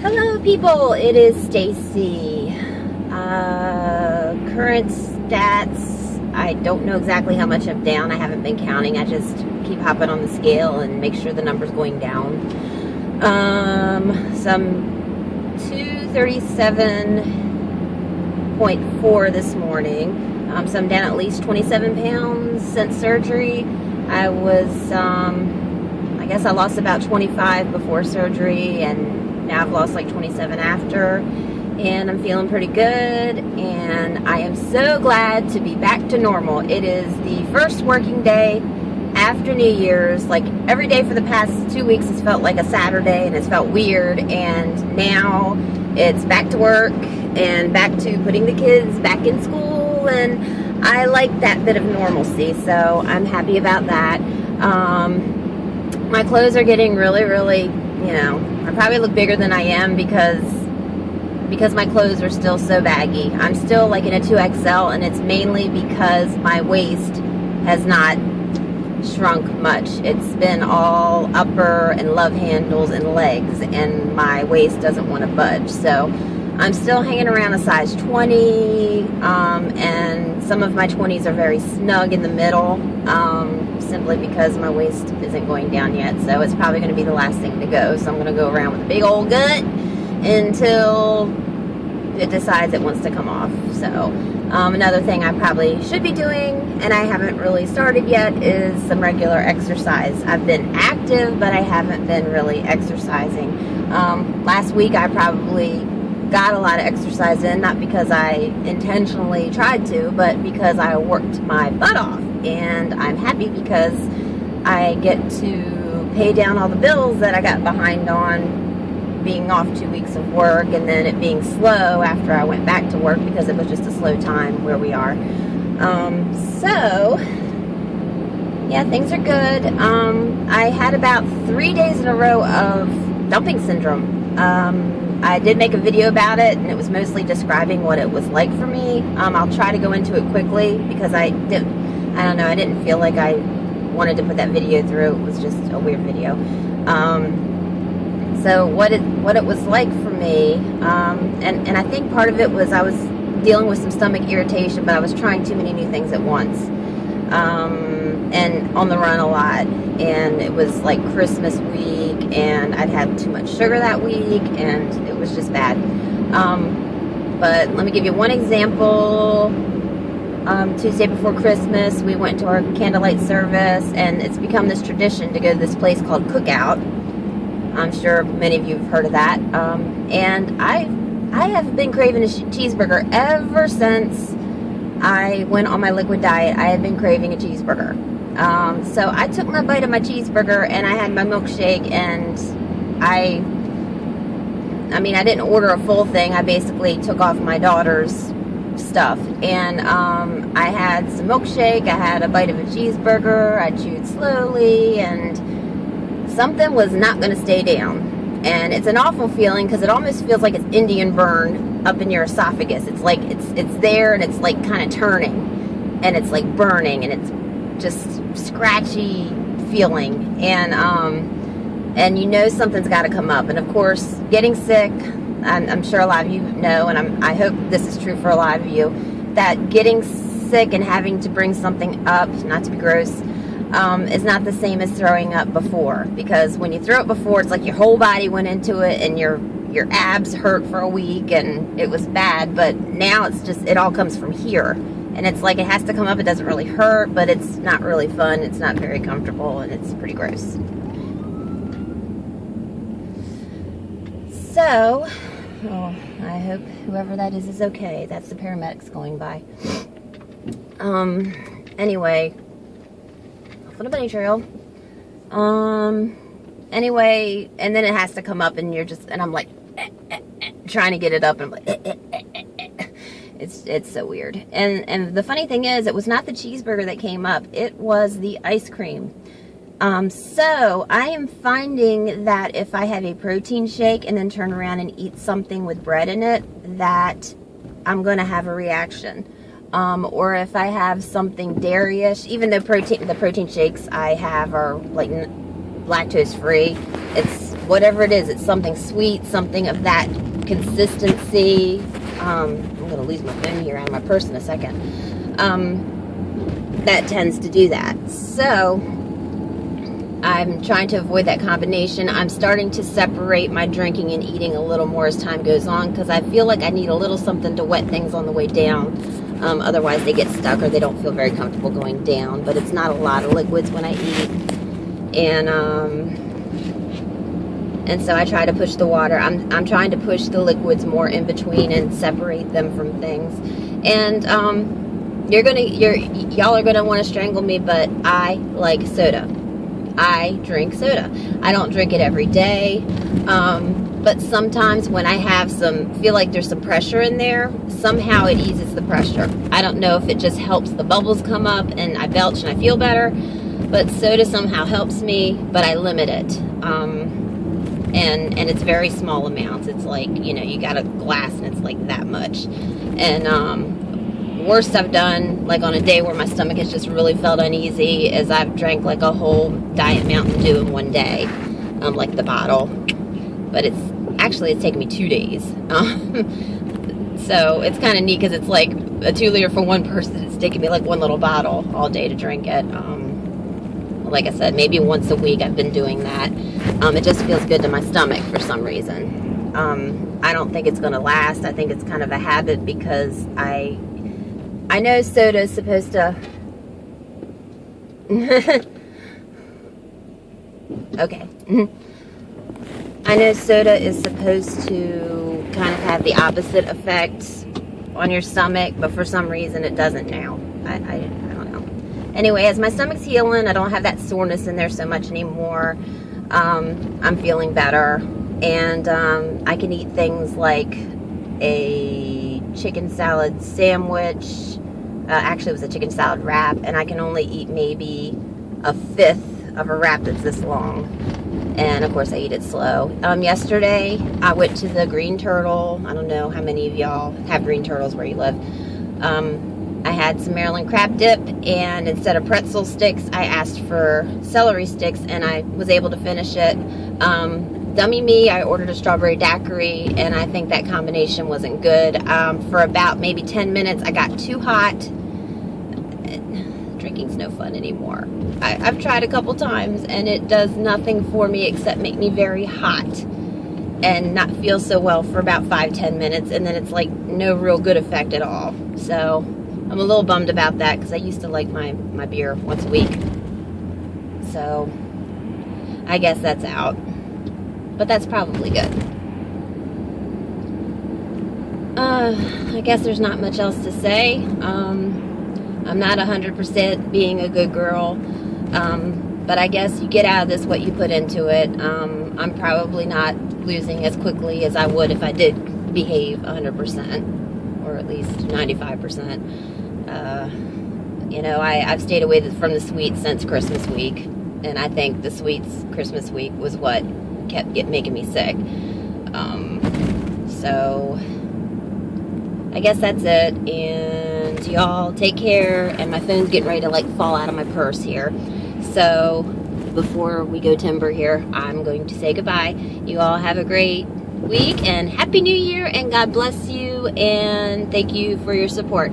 Hello people, it is Stacy. Current stats, I don't know exactly how much I'm down. I haven't been counting. I just keep hopping on the scale and make sure the number's going down. Some 237.4 this morning. So I'm down at least 27 pounds since surgery. I was, I guess I lost about 25 before surgery, and now I've lost like 27 after, and I'm feeling pretty good, and I am so glad to be back to normal. It is the first working day after New Year's. Like every day for the past 2 weeks has felt like a Saturday, and it's felt weird, and now it's back to work and back to putting the kids back in school, and I like that bit of normalcy, so I'm happy about that. My clothes are getting really, I probably look bigger than I am because my clothes are still so baggy. I'm still like in a 2XL, and it's mainly because my waist has not shrunk much. It's been all upper and love handles and legs, and my waist doesn't want to budge. So I'm still hanging around a size 20, and some of my 20s are very snug in the middle, simply because my waist isn't going down yet. So it's probably going to be the last thing to go. So I'm going to go around with a big old gut until it decides it wants to come off. So another thing I probably should be doing, and I haven't really started yet, is some regular exercise. I've been active, but I haven't been really exercising. Last week I probably got a lot of exercise in, not because I intentionally tried to, but because I worked my butt off, and I'm happy because I get to pay down all the bills that I got behind on being off 2 weeks of work, and then it being slow after I went back to work because it was just a slow time where we are. So yeah, things are good. I had about 3 days in a row of dumping syndrome. I did make a video about it, and it was mostly describing what it was like for me. I'll try to go into it quickly because I didn't feel like I wanted to put that video through. It was just a weird video. So what it was like for me, and I think part of it was I was dealing with some stomach irritation, but I was trying too many new things at once, and on the run a lot, and it was like Christmas week, and I'd had too much sugar that week, and it was just bad. But let me give you one example. Tuesday before Christmas, we went to our candlelight service, and it's become this tradition to go to this place called Cookout. I'm sure many of you have heard of that. And I have been craving a cheeseburger ever since I went on my liquid diet. I had been craving a cheeseburger. So I took my bite of my cheeseburger, and I had my milkshake, and I didn't order a full thing. I basically took off my daughter's stuff, and I had some milkshake, I had a bite of a cheeseburger, I chewed slowly, and something was not going to stay down. And it's an awful feeling because it almost feels like it's Indian burn up in your esophagus. It's like it's there, and it's like kind of turning, and it's like burning, and it's just scratchy feeling, and you know something's got to come up. And of course, getting sick, I'm sure a lot of you know, and I hope this is true for a lot of you, that getting sick and having to bring something up, not to be gross, is not the same as throwing up before. Because when you throw up before, it's like your whole body went into it, and your abs hurt for a week, and it was bad. But now it's just, it all comes from here, and it's like it has to come up. It doesn't really hurt, but it's not really fun. It's not very comfortable, and it's pretty gross. So, I hope whoever that is okay. That's the paramedics going by. Anyway, off on a bunny trail. Anyway, and then it has to come up, and and I'm like, trying to get it up, and I'm like, It's so weird. And the funny thing is, it was not the cheeseburger that came up. It was the ice cream. So I am finding that if I have a protein shake and then turn around and eat something with bread in it, that I'm going to have a reaction. Or if I have something dairy-ish, even though the protein shakes I have are like lactose free, it's whatever it is, it's something sweet, something of that consistency. I'm going to lose my phone here out of my purse in a second. That tends to do that. So I'm trying to avoid that combination. I'm starting to separate my drinking and eating a little more as time goes on, because I feel like I need a little something to wet things on the way down. Otherwise they get stuck or they don't feel very comfortable going down. But it's not a lot of liquids when I eat. And so I try to push the water. I'm trying to push the liquids more in between and separate them from things. And y'all are gonna want to strangle me, but I like soda. I drink soda. I don't drink it every day, but sometimes when I have feel like there's some pressure in there, somehow it eases the pressure. I don't know if it just helps the bubbles come up and I belch and I feel better, but soda somehow helps me, but I limit it. And it's very small amounts. It's like, you got a glass and it's like that much. And worst I've done, like on a day where my stomach has just really felt uneasy, is I've drank like a whole Diet Mountain Dew in one day, like the bottle. But it's taken me 2 days. So it's kind of neat because it's like a 2 liter for one person. It's taken me like one little bottle all day to drink it. Like I said, maybe once a week I've been doing that. It just feels good to my stomach for some reason. I don't think it's going to last. I think it's kind of a habit because I know soda is supposed to... Okay. I know soda is supposed to kind of have the opposite effect on your stomach, but for some reason it doesn't now. I don't know. Anyway, as my stomach's healing, I don't have that soreness in there so much anymore. I'm feeling better. And I can eat things like a chicken salad sandwich. Actually, it was a chicken salad wrap, and I can only eat maybe a fifth of a wrap that's this long. And of course, I eat it slow. Yesterday, I went to the Green Turtle. I don't know how many of y'all have Green Turtles where you live. I had some Maryland crab dip, and instead of pretzel sticks, I asked for celery sticks, and I was able to finish it. Dummy me, I ordered a strawberry daiquiri, and I think that combination wasn't good. For about maybe 10 minutes, I got too hot. Drinking's no fun anymore. I've tried a couple times, and it does nothing for me except make me very hot and not feel so well for about 5-10 minutes, and then it's like no real good effect at all. So I'm a little bummed about that because I used to like my beer once a week. So I guess that's out. But that's probably good. I guess there's not much else to say. I'm not 100% being a good girl. But I guess you get out of this what you put into it. I'm probably not losing as quickly as I would if I did behave 100%. Or at least 95%. I've stayed away from the sweets since Christmas week. And I think the sweets Christmas week was what kept making me sick. So I guess that's it, and y'all take care. And my phone's getting ready to like fall out of my purse here, so before we go timber here, I'm going to say goodbye. You all have a great week and Happy New Year, and God bless you, and thank you for your support.